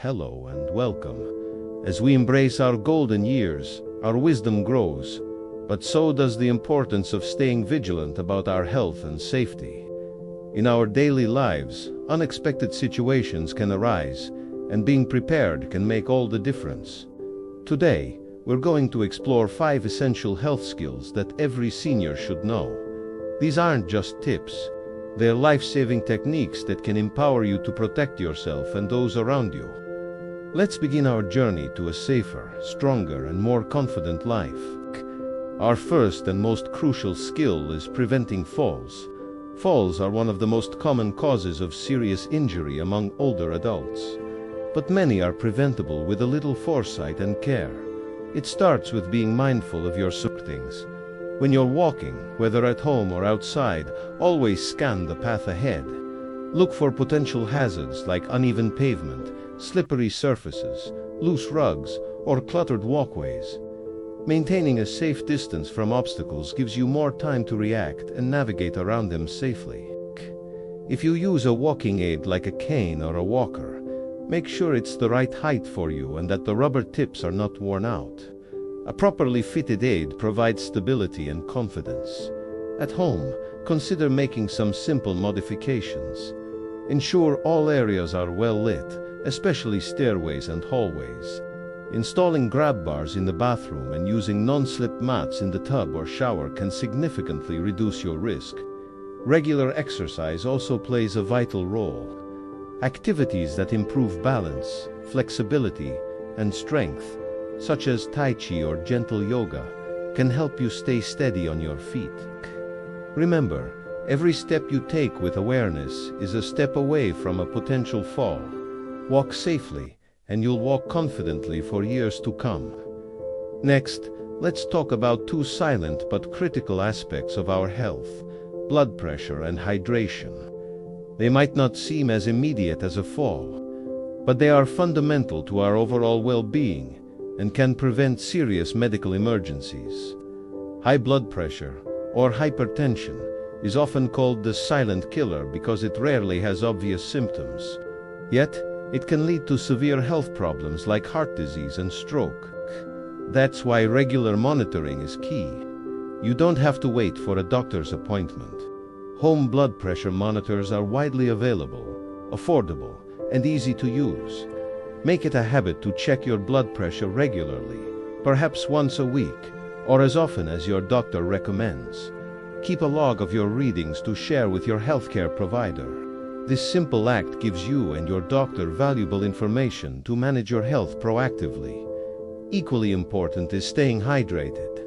hello and welcome. As we embrace our golden years, our wisdom grows, but so does the importance of staying vigilant about our health and safety. In our daily lives, unexpected situations can arise, and being prepared can make all the difference. Today, we're going to explore 5 essential health skills that every senior should know. These aren't just tips. They're life-saving techniques that can empower you to protect yourself and those around you. Let's begin our journey to a safer, stronger, and more confident life. Our first and most crucial skill is preventing falls. Falls are one of the most common causes of serious injury among older adults. But many are preventable with a little foresight and care. It starts with being mindful of your surroundings. When you're walking, whether at home or outside, always scan the path ahead. Look for potential hazards like uneven pavement, slippery surfaces, loose rugs, or cluttered walkways. Maintaining a safe distance from obstacles gives you more time to react and navigate around them safely. If you use a walking aid like a cane or a walker, make sure it's the right height for you and that the rubber tips are not worn out. A properly fitted aid provides stability and confidence. At home, consider making some simple modifications. Ensure all areas are well lit, especially stairways and hallways. Installing grab bars in the bathroom and using non-slip mats in the tub or shower can significantly reduce your risk. Regular exercise also plays a vital role. Activities that improve balance, flexibility, and strength, such as Tai Chi or gentle yoga, can help you stay steady on your feet. Remember, every step you take with awareness is a step away from a potential fall. Walk safely, and you'll walk confidently for years to come. Next, let's talk about 2 silent but critical aspects of our health: blood pressure and hydration. They might not seem as immediate as a fall, but they are fundamental to our overall well-being and can prevent serious medical emergencies. High blood pressure, or hypertension, is often called the silent killer because it rarely has obvious symptoms. Yet, it can lead to severe health problems like heart disease and stroke. That's why regular monitoring is key. You don't have to wait for a doctor's appointment. Home blood pressure monitors are widely available, affordable, and easy to use. Make it a habit to check your blood pressure regularly, perhaps once a week, or as often as your doctor recommends. Keep a log of your readings to share with your healthcare provider. This simple act gives you and your doctor valuable information to manage your health proactively. Equally important is staying hydrated.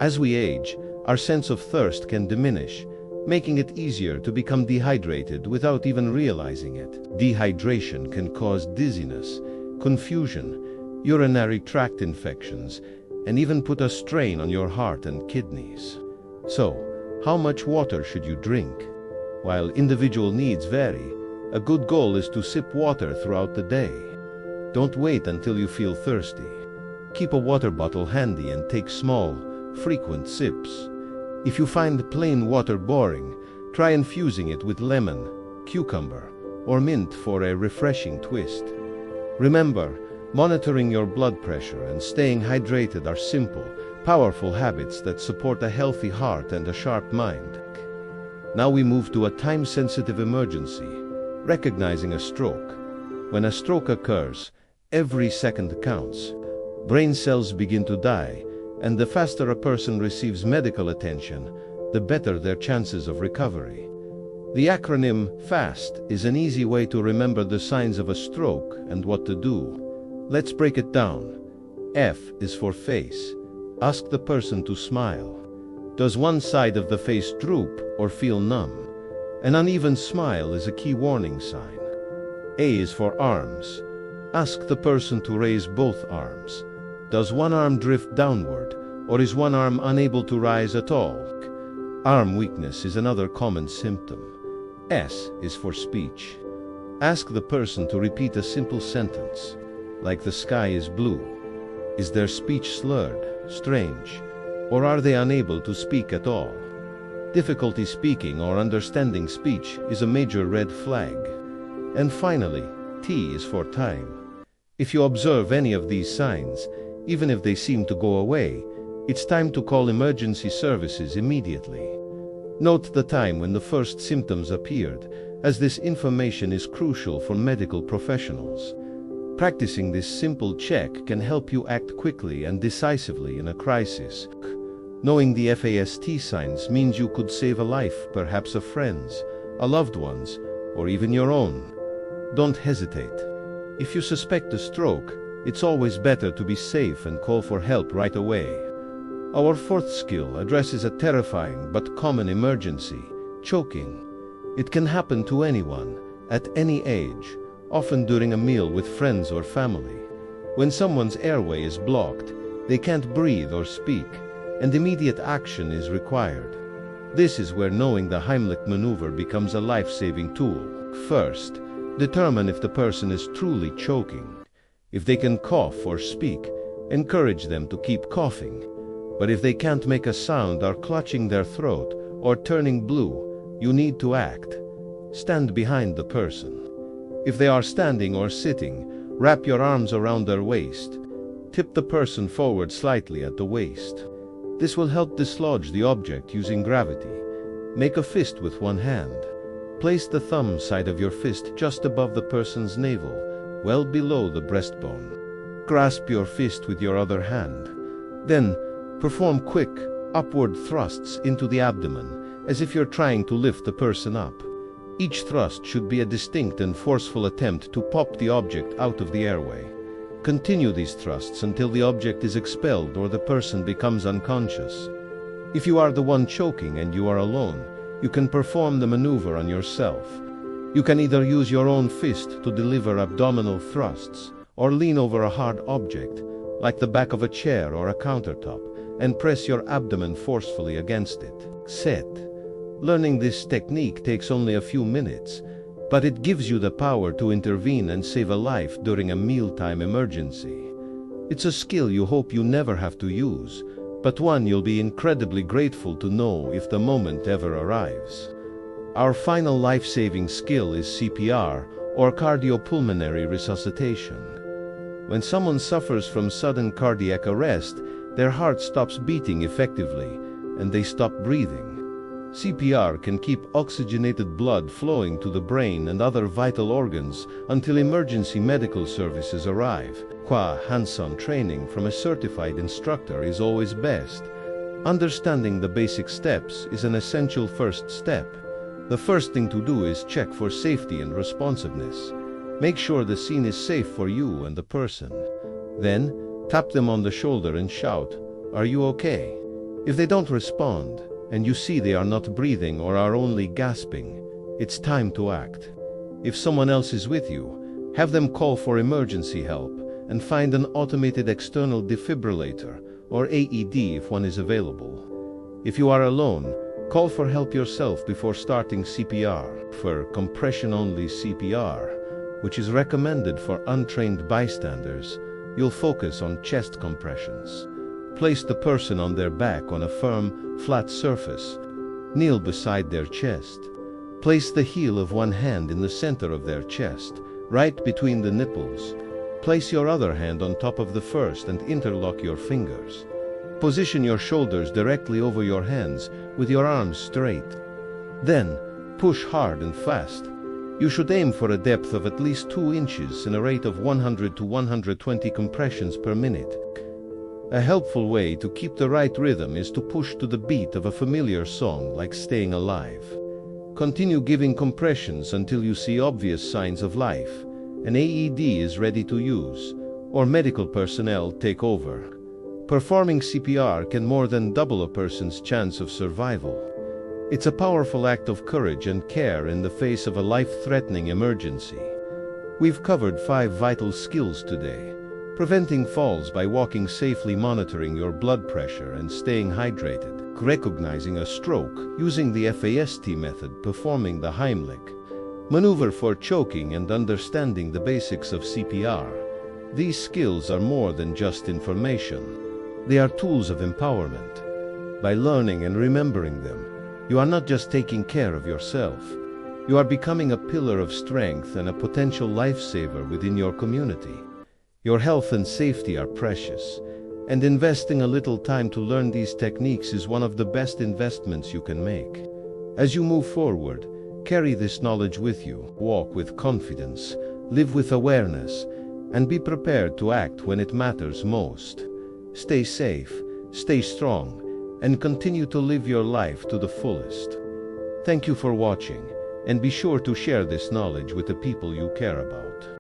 As we age, our sense of thirst can diminish, making it easier to become dehydrated without even realizing it. Dehydration can cause dizziness, confusion, urinary tract infections, and even put a strain on your heart and kidneys. So, how much water should you drink? While individual needs vary, a good goal is to sip water throughout the day. Don't wait until you feel thirsty. Keep a water bottle handy and take small, frequent sips. If you find plain water boring, try infusing it with lemon, cucumber, or mint for a refreshing twist. Remember, monitoring your blood pressure and staying hydrated are simple, powerful habits that support a healthy heart and a sharp mind. Now we move to a time-sensitive emergency, recognizing a stroke. When a stroke occurs, every second counts. Brain cells begin to die, and the faster a person receives medical attention, the better their chances of recovery. The acronym FAST is an easy way to remember the signs of a stroke and what to do. Let's break it down. F is for face. Ask the person to smile. Does one side of the face droop or feel numb? An uneven smile is a key warning sign. A is for arms. Ask the person to raise both arms. Does one arm drift downward, or is one arm unable to rise at all? Arm weakness is another common symptom. S is for speech. Ask the person to repeat a simple sentence, like the sky is blue. Is their speech slurred, strange, or are they unable to speak at all? Difficulty speaking or understanding speech is a major red flag. And finally, T is for time. If you observe any of these signs, even if they seem to go away, it's time to call emergency services immediately. Note the time when the first symptoms appeared, as this information is crucial for medical professionals. Practicing this simple check can help you act quickly and decisively in a crisis. Knowing the FAST signs means you could save a life, perhaps a friend's, a loved one's, or even your own. Don't hesitate. If you suspect a stroke, it's always better to be safe and call for help right away. Our fourth skill addresses a terrifying but common emergency: choking. It can happen to anyone, at any age, often during a meal with friends or family. When someone's airway is blocked, they can't breathe or speak, and immediate action is required. This is where knowing the Heimlich maneuver becomes a life-saving tool. First, determine if the person is truly choking. If they can cough or speak, encourage them to keep coughing. But if they can't make a sound, are clutching their throat, or turning blue, you need to act. Stand behind the person. If they are standing or sitting, wrap your arms around their waist. Tip the person forward slightly at the waist. This will help dislodge the object using gravity. Make a fist with one hand. Place the thumb side of your fist just above the person's navel, well below the breastbone. Grasp your fist with your other hand. Then, perform quick, upward thrusts into the abdomen, as if you're trying to lift the person up. Each thrust should be a distinct and forceful attempt to pop the object out of the airway. Continue these thrusts until the object is expelled or the person becomes unconscious. If you are the one choking and you are alone, you can perform the maneuver on yourself. You can either use your own fist to deliver abdominal thrusts, or lean over a hard object, like the back of a chair or a countertop, and press your abdomen forcefully against it. Set. Learning this technique takes only a few minutes, but it gives you the power to intervene and save a life during a mealtime emergency. It's a skill you hope you never have to use, but one you'll be incredibly grateful to know if the moment ever arrives. Our final life-saving skill is CPR, or cardiopulmonary resuscitation. When someone suffers from sudden cardiac arrest, their heart stops beating effectively, and they stop breathing. CPR can keep oxygenated blood flowing to the brain and other vital organs until emergency medical services arrive. Hands-on training from a certified instructor is always best. Understanding the basic steps is an essential first step. The first thing to do is check for safety and responsiveness. Make sure the scene is safe for you and the person. Then, tap them on the shoulder and shout, "Are you okay?" If they don't respond, and you see they are not breathing or are only gasping, it's time to act. If someone else is with you, have them call for emergency help and find an automated external defibrillator, or AED if one is available. If you are alone, call for help yourself before starting CPR. For compression-only CPR, which is recommended for untrained bystanders, you'll focus on chest compressions. Place the person on their back on a firm, flat surface. Kneel beside their chest. Place the heel of one hand in the center of their chest, right between the nipples. Place your other hand on top of the first and interlock your fingers. Position your shoulders directly over your hands with your arms straight. Then, push hard and fast. You should aim for a depth of at least 2 inches and a rate of 100 to 120 compressions per minute. A helpful way to keep the right rhythm is to push to the beat of a familiar song like Staying Alive. Continue giving compressions until you see obvious signs of life. An AED is ready to use, or medical personnel take over. Performing CPR can more than double a person's chance of survival. It's a powerful act of courage and care in the face of a life-threatening emergency. We've covered 5 vital skills today: preventing falls by walking safely, monitoring your blood pressure and staying hydrated, recognizing a stroke using the FAST method, performing the Heimlich maneuver for choking, and understanding the basics of CPR. These skills are more than just information. They are tools of empowerment. By learning and remembering them, you are not just taking care of yourself. You are becoming a pillar of strength and a potential lifesaver within your community. Your health and safety are precious, and investing a little time to learn these techniques is one of the best investments you can make. As you move forward, carry this knowledge with you. Walk with confidence, live with awareness, and be prepared to act when it matters most. Stay safe, stay strong, and continue to live your life to the fullest. Thank you for watching, and be sure to share this knowledge with the people you care about.